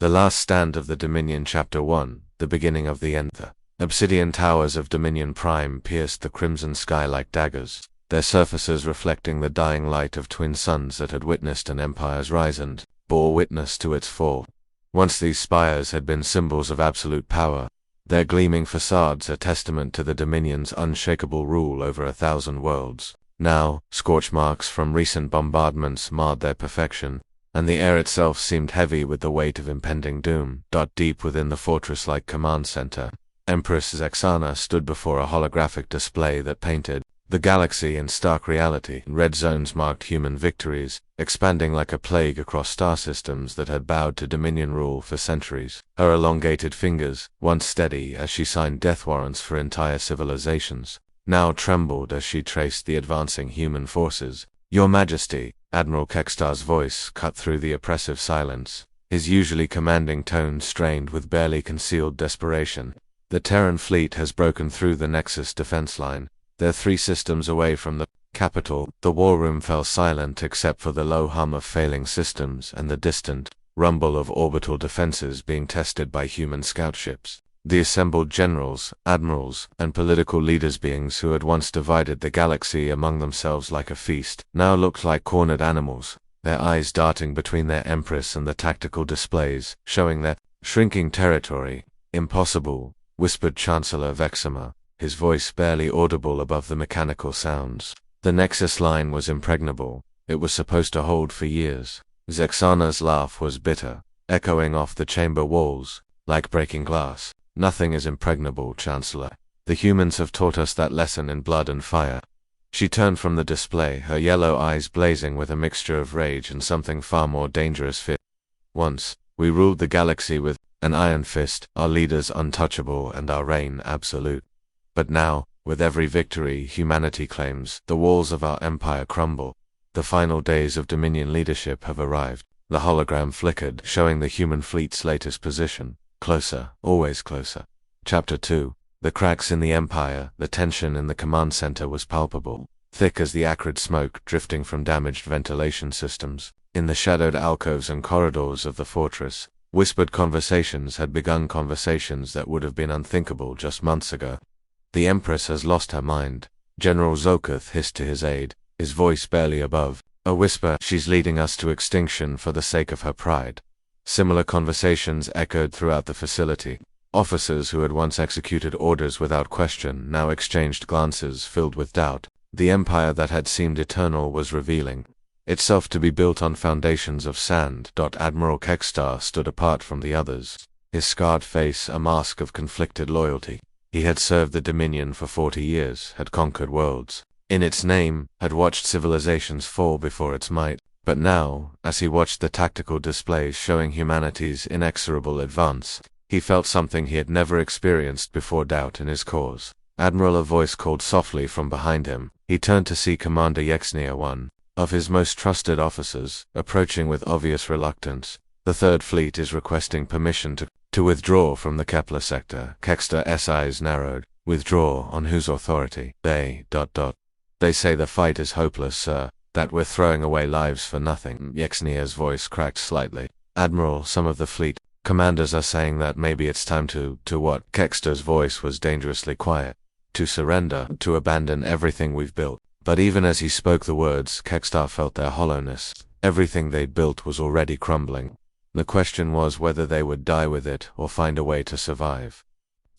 The Last Stand of the Dominion Chapter 1, The Beginning of the End. The obsidian towers of Dominion Prime pierced the crimson sky like daggers, their surfaces reflecting the dying light of twin suns that had witnessed an empire's rise and bore witness to its fall. Once these spires had been symbols of absolute power, their gleaming facades a testament to the Dominion's unshakable rule over 1,000 worlds. Now, scorch marks from recent bombardments marred their perfection, and the air itself seemed heavy with the weight of impending doom. Deep within the fortress-like command center, Empress Zex'ana stood before a holographic display that painted the galaxy in stark reality. Red zones marked human victories, expanding like a plague across star systems that had bowed to Dominion rule for centuries. Her elongated fingers, once steady as she signed death warrants for entire civilizations, now trembled as she traced the advancing human forces. "Your Majesty," Admiral Kex'tar's voice cut through the oppressive silence, his usually commanding tone strained with barely concealed desperation. "The Terran fleet has broken through the Nexus defense line. They're 3 systems away from the capital." The war room fell silent except for the low hum of failing systems and the distant rumble of orbital defenses being tested by human scout ships. The assembled generals, admirals, and political leaders, beings who had once divided the galaxy among themselves like a feast, now looked like cornered animals, their eyes darting between their empress and the tactical displays, showing their shrinking territory. "Impossible," whispered Chancellor Vex'ana, his voice barely audible above the mechanical sounds. The Nexus line was impregnable. It was supposed to hold for years. Zex'ana's laugh was bitter, echoing off the chamber walls, like breaking glass. "Nothing is impregnable, Chancellor. The humans have taught us that lesson in blood and fire." She turned from the display, her yellow eyes blazing with a mixture of rage and something far more dangerous fear. "Once, we ruled the galaxy with an iron fist, our leaders untouchable and our reign absolute. But now, with every victory humanity claims, the walls of our empire crumble. The final days of Dominion leadership have arrived." The hologram flickered, showing the human fleet's latest position. Closer, always closer. Chapter 2. The cracks in the Empire. The tension in the command center was palpable, thick as the acrid smoke drifting from damaged ventilation systems. In the shadowed alcoves and corridors of the fortress, whispered conversations had begun, conversations that would have been unthinkable just months ago. "The Empress has lost her mind," General Zokath hissed to his aide, his voice barely above a whisper. "She's leading us to extinction for the sake of her pride." Similar conversations echoed throughout the facility. Officers who had once executed orders without question now exchanged glances filled with doubt. The empire that had seemed eternal was revealing itself to be built on foundations of sand. Admiral Kex'tar stood apart from the others, his scarred face a mask of conflicted loyalty. He had served the Dominion for 40 years, had conquered worlds in its name, had watched civilizations fall before its might. But now, as he watched the tactical displays showing humanity's inexorable advance, he felt something he had never experienced before: doubt in his cause. "Admiral," a voice called softly from behind him. He turned to see Commander Yex'ana, one of his most trusted officers, approaching with obvious reluctance. "The Third Fleet is requesting permission to withdraw from the Kepler sector." Kex'tar's eyes narrowed. "Withdraw on whose authority?" "They, They say the fight is hopeless, sir. That we're throwing away lives for nothing." Yex'ana's voice cracked slightly. "Admiral, some of the fleet commanders are saying that maybe it's time to what?" Kex'tar's voice was dangerously quiet. "To surrender, to abandon everything we've built." But even as he spoke the words, Kex'tar felt their hollowness. Everything they'd built was already crumbling. The question was whether they would die with it or find a way to survive.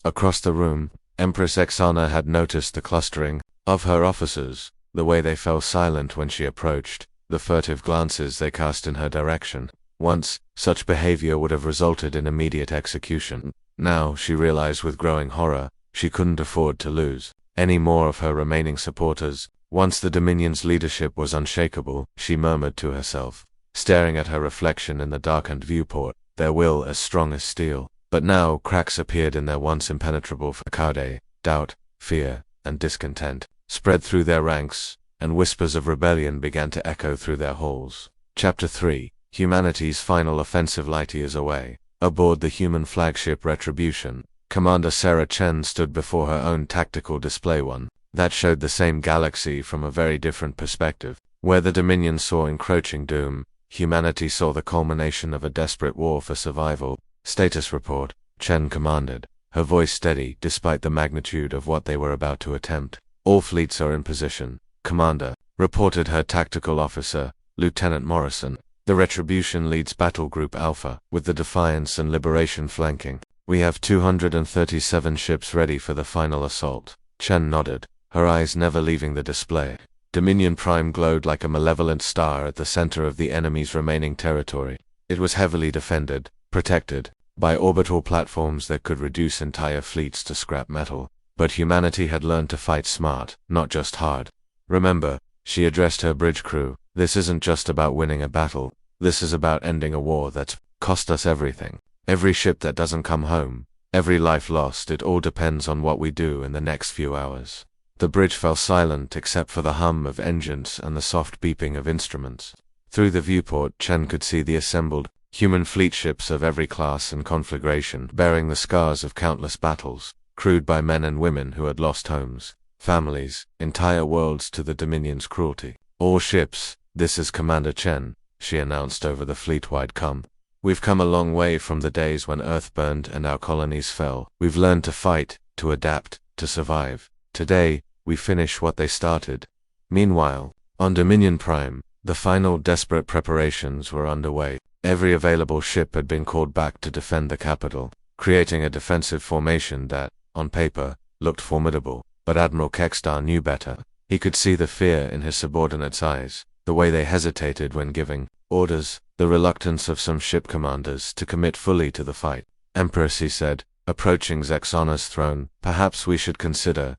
Across the room, Empress Zex'ana had noticed the clustering of her officers, the way they fell silent when she approached, the furtive glances they cast in her direction. Once, such behavior would have resulted in immediate execution. Now, she realized with growing horror, she couldn't afford to lose any more of her remaining supporters. Once the Dominion's leadership was unshakable, she murmured to herself, staring at her reflection in the darkened viewport, their will as strong as steel. But now cracks appeared in their once impenetrable facade. Doubt, fear, and discontent spread through their ranks, and whispers of rebellion began to echo through their halls. Chapter 3. Humanity's final offensive. Light years away, aboard the human flagship Retribution, Commander Sarah Chen stood before her own tactical display, one that showed the same galaxy from a very different perspective. Where the Dominion saw encroaching doom, Humanity saw the culmination of a desperate war for survival. Status report, Chen commanded, her voice steady despite the magnitude of what they were about to attempt. All fleets are in position, Commander, reported her tactical officer, Lieutenant Morrison. The Retribution leads Battle Group Alpha, with the Defiance and Liberation flanking. We have 237 ships ready for the final assault. Chen nodded, her eyes never leaving the display. Dominion Prime glowed like a malevolent star at the center of the enemy's remaining territory. It was heavily defended, protected, by orbital platforms that could reduce entire fleets to scrap metal. But humanity had learned to fight smart, not just hard. Remember, she addressed her bridge crew, this isn't just about winning a battle. This is about ending a war that's cost us everything. Every ship that doesn't come home, every life lost, it all depends on what we do in the next few hours. The bridge fell silent except for the hum of engines and the soft beeping of instruments. Through the viewport, Chen could see the assembled human fleet ships of every class and conflagration, bearing the scars of countless battles, crewed by men and women who had lost homes, families, entire worlds to the Dominion's cruelty. All ships, this is Commander Chen, she announced over the fleet-wide comm. We've come a long way from the days when Earth burned and our colonies fell. We've learned to fight, to adapt, to survive. Today, we finish what they started. Meanwhile, on Dominion Prime, the final desperate preparations were underway. Every available ship had been called back to defend the capital, creating a defensive formation that, on paper, looked formidable. But Admiral Kex'tar knew better. He could see the fear in his subordinates' eyes, the way they hesitated when giving orders, the reluctance of some ship commanders to commit fully to the fight. Empress, he said, approaching Zex'ana's throne, perhaps we should consider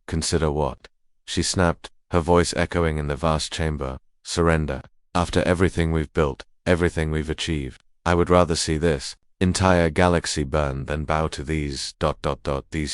what? She snapped, her voice echoing in the vast chamber. Surrender. After everything we've built, everything we've achieved, I would rather see this entire galaxy burn than bow to these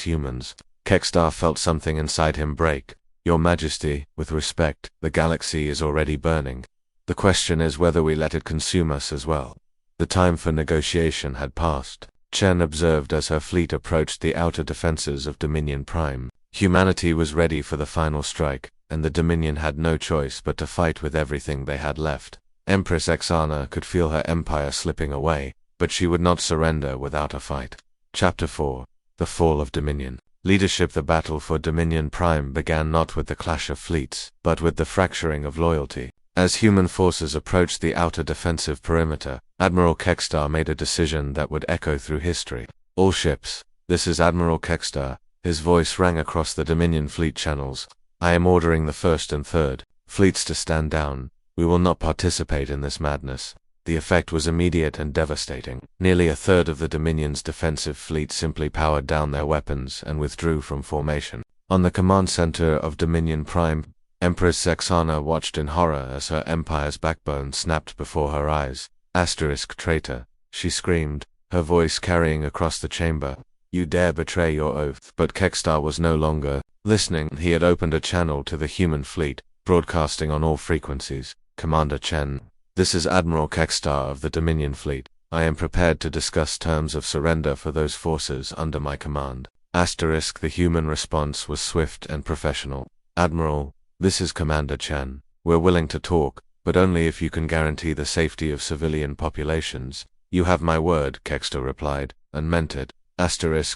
humans. Kex'tar felt something inside him break. Your Majesty, with respect, the galaxy is already burning. The question is whether we let it consume us as well. The time for negotiation had passed. Chen observed as her fleet approached the outer defenses of Dominion Prime. Humanity was ready for the final strike, and the Dominion had no choice but to fight with everything they had left. Empress Zex'ana could feel her empire slipping away, but she would not surrender without a fight. Chapter 4. The Fall of Dominion. Leadership. The battle for Dominion Prime began not with the clash of fleets, but with the fracturing of loyalty. As human forces approached the outer defensive perimeter, Admiral Kex'tar made a decision that would echo through history. All ships, this is Admiral Kex'tar. His voice rang across the Dominion fleet channels. I am ordering the 1st and 3rd fleets to stand down. We will not participate in this madness. The effect was immediate and devastating. Nearly a third of the Dominion's defensive fleet simply powered down their weapons and withdrew from formation. On the command center of Dominion Prime, Empress Zex'ana watched in horror as her empire's backbone snapped before her eyes. Traitor, she screamed, her voice carrying across the chamber. You dare betray your oath. But Kex'tar was no longer listening. He had opened a channel to the human fleet, broadcasting on all frequencies. Commander Chen. This is Admiral Kex'tar of the Dominion Fleet. I am prepared to discuss terms of surrender for those forces under my command. The human response was swift and professional. Admiral, this is Commander Chen. We're willing to talk, but only if you can guarantee the safety of civilian populations. You have my word, Kex'tar replied, and meant it.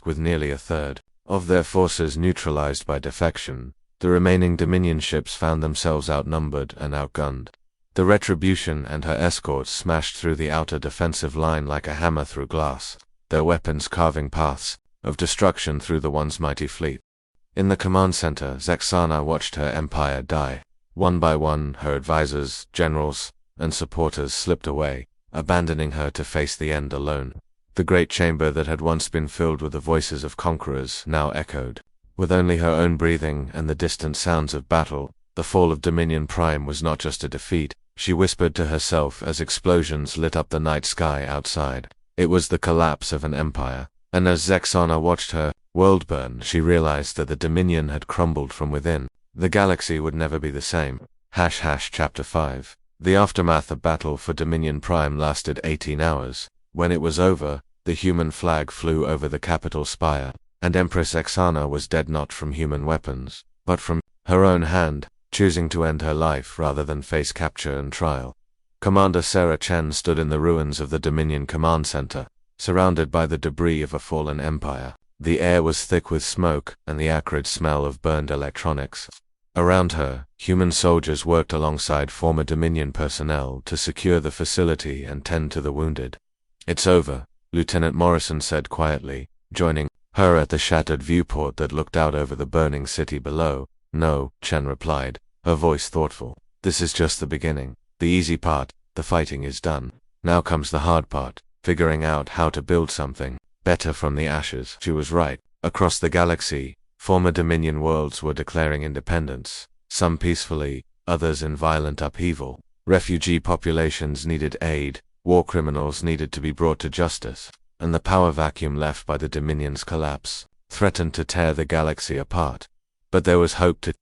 With nearly a third of their forces neutralized by defection, the remaining Dominion ships found themselves outnumbered and outgunned. The Retribution and her escorts smashed through the outer defensive line like a hammer through glass, their weapons carving paths of destruction through the once mighty fleet. In the command center, Zex'ana watched her empire die. One by one, her advisors, generals, and supporters slipped away, abandoning her to face the end alone. The great chamber that had once been filled with the voices of conquerors now echoed. With only her own breathing and the distant sounds of battle, the fall of Dominion Prime was not just a defeat, she whispered to herself as explosions lit up the night sky outside. It was the collapse of an empire, and as Zex'ana watched her world burn, she realized that the Dominion had crumbled from within. The galaxy would never be the same. Chapter 5. The aftermath of battle for Dominion Prime lasted 18 hours. When it was over, the human flag flew over the capital spire, and Empress Zex'ana was dead not from human weapons, but from her own hand, choosing to end her life rather than face capture and trial. Commander Sarah Chen stood in the ruins of the Dominion Command Center, surrounded by the debris of a fallen empire. The air was thick with smoke and the acrid smell of burned electronics. Around her, human soldiers worked alongside former Dominion personnel to secure the facility and tend to the wounded. "It's over," Lieutenant Morrison said quietly, joining her at the shattered viewport that looked out over the burning city below. "No," Chen replied, her voice thoughtful. "This is just the beginning. The easy part, the fighting, is done. Now comes the hard part, figuring out how to build something better from the ashes." She was right. Across the galaxy, former Dominion worlds were declaring independence, some peacefully, others in violent upheaval. Refugee populations needed aid, war criminals needed to be brought to justice, and the power vacuum left by the Dominion's collapse threatened to tear the galaxy apart. But there was hope to.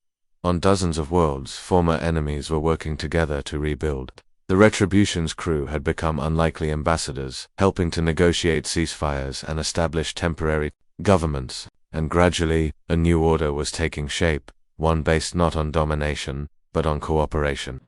On dozens of worlds, former enemies were working together to rebuild. The Retribution's crew had become unlikely ambassadors, helping to negotiate ceasefires and establish temporary governments, and gradually, a new order was taking shape, one based not on domination, but on cooperation.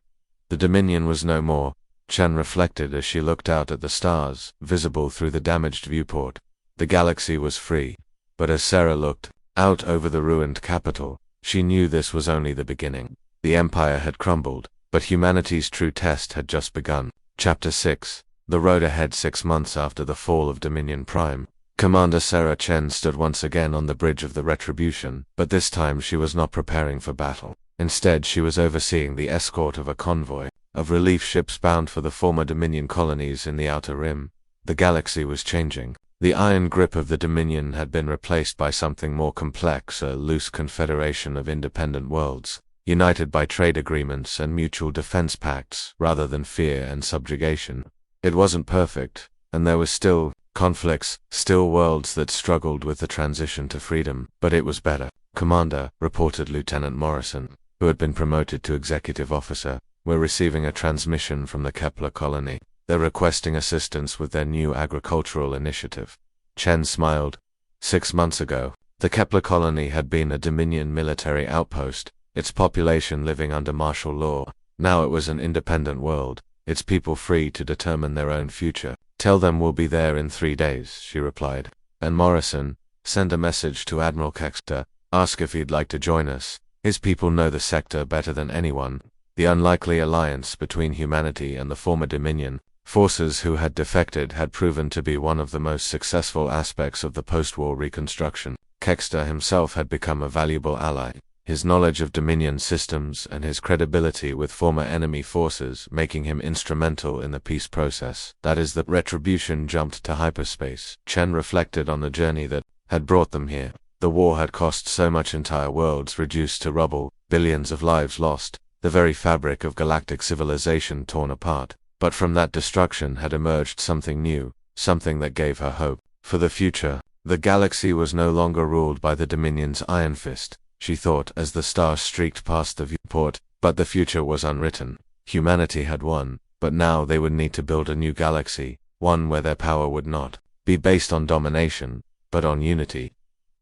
The Dominion was no more, Chen reflected as she looked out at the stars, visible through the damaged viewport. The galaxy was free. But as Sarah looked out over the ruined capital, she knew this was only the beginning. The Empire had crumbled, but humanity's true test had just begun. Chapter 6. The road ahead. 6 months after the fall of Dominion Prime, Commander Sarah Chen stood once again on the bridge of the Retribution, but this time she was not preparing for battle. Instead, she was overseeing the escort of a convoy of relief ships bound for the former Dominion colonies in the Outer Rim. The galaxy was changing. The iron grip of the Dominion had been replaced by something more complex, a loose confederation of independent worlds, united by trade agreements and mutual defense pacts rather than fear and subjugation. It wasn't perfect, and there was still conflicts, still worlds that struggled with the transition to freedom, but it was better. "Commander," reported Lieutenant Morrison, who had been promoted to executive officer, "we're receiving a transmission from the Kepler colony. They're requesting assistance with their new agricultural initiative." Chen smiled. 6 months ago, the Kepler colony had been a Dominion military outpost, its population living under martial law. Now it was an independent world, its people free to determine their own future. "Tell them we'll be there in 3 days," she replied. "And Morrison, send a message to Admiral Kex'tar, ask if he'd like to join us. His people know the sector better than anyone." The unlikely alliance between humanity and the former Dominion forces who had defected had proven to be one of the most successful aspects of the post-war reconstruction. Kex'tar himself had become a valuable ally, his knowledge of Dominion systems and his credibility with former enemy forces making him instrumental in the peace process. That is, the Retribution jumped to hyperspace. Chen reflected on the journey that had brought them here. The war had cost so much, entire worlds reduced to rubble, billions of lives lost, the very fabric of galactic civilization torn apart. But from that destruction had emerged something new, something that gave her hope for the future. The galaxy was no longer ruled by the Dominion's iron fist, she thought as the stars streaked past the viewport, but the future was unwritten. Humanity had won, but now they would need to build a new galaxy, one where their power would not be based on domination, but on unity.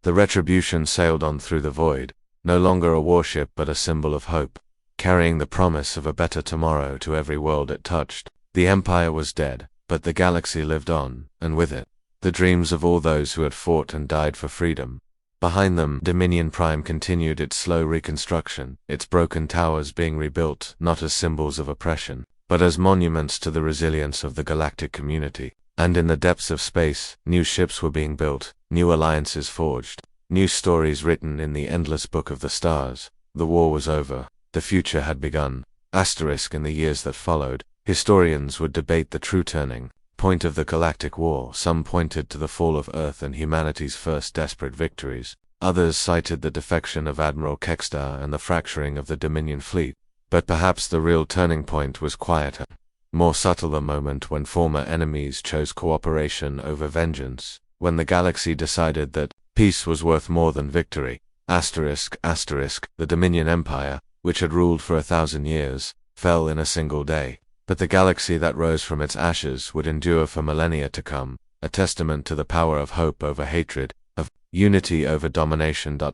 The Retribution sailed on through the void, no longer a warship but a symbol of hope, carrying the promise of a better tomorrow to every world it touched. The Empire was dead, but the galaxy lived on, and with it, the dreams of all those who had fought and died for freedom. Behind them, Dominion Prime continued its slow reconstruction, its broken towers being rebuilt not as symbols of oppression, but as monuments to the resilience of the galactic community. And in the depths of space, new ships were being built, new alliances forged, new stories written in the endless book of the stars. The war was over. The future had begun. In the years that followed, historians would debate the true turning point of the Galactic War. Some pointed to the fall of Earth and humanity's first desperate victories. Others cited the defection of Admiral Kex'tar and the fracturing of the Dominion fleet. But perhaps the real turning point was quieter, more subtle, the moment when former enemies chose cooperation over vengeance, when the galaxy decided that peace was worth more than victory. The Dominion Empire, which had ruled for 1,000 years, fell in a single day. But the galaxy that rose from its ashes would endure for millennia to come, a testament to the power of hope over hatred, of unity over domination. The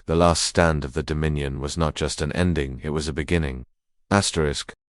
last stand of the Dominion was not just an ending, it was a beginning.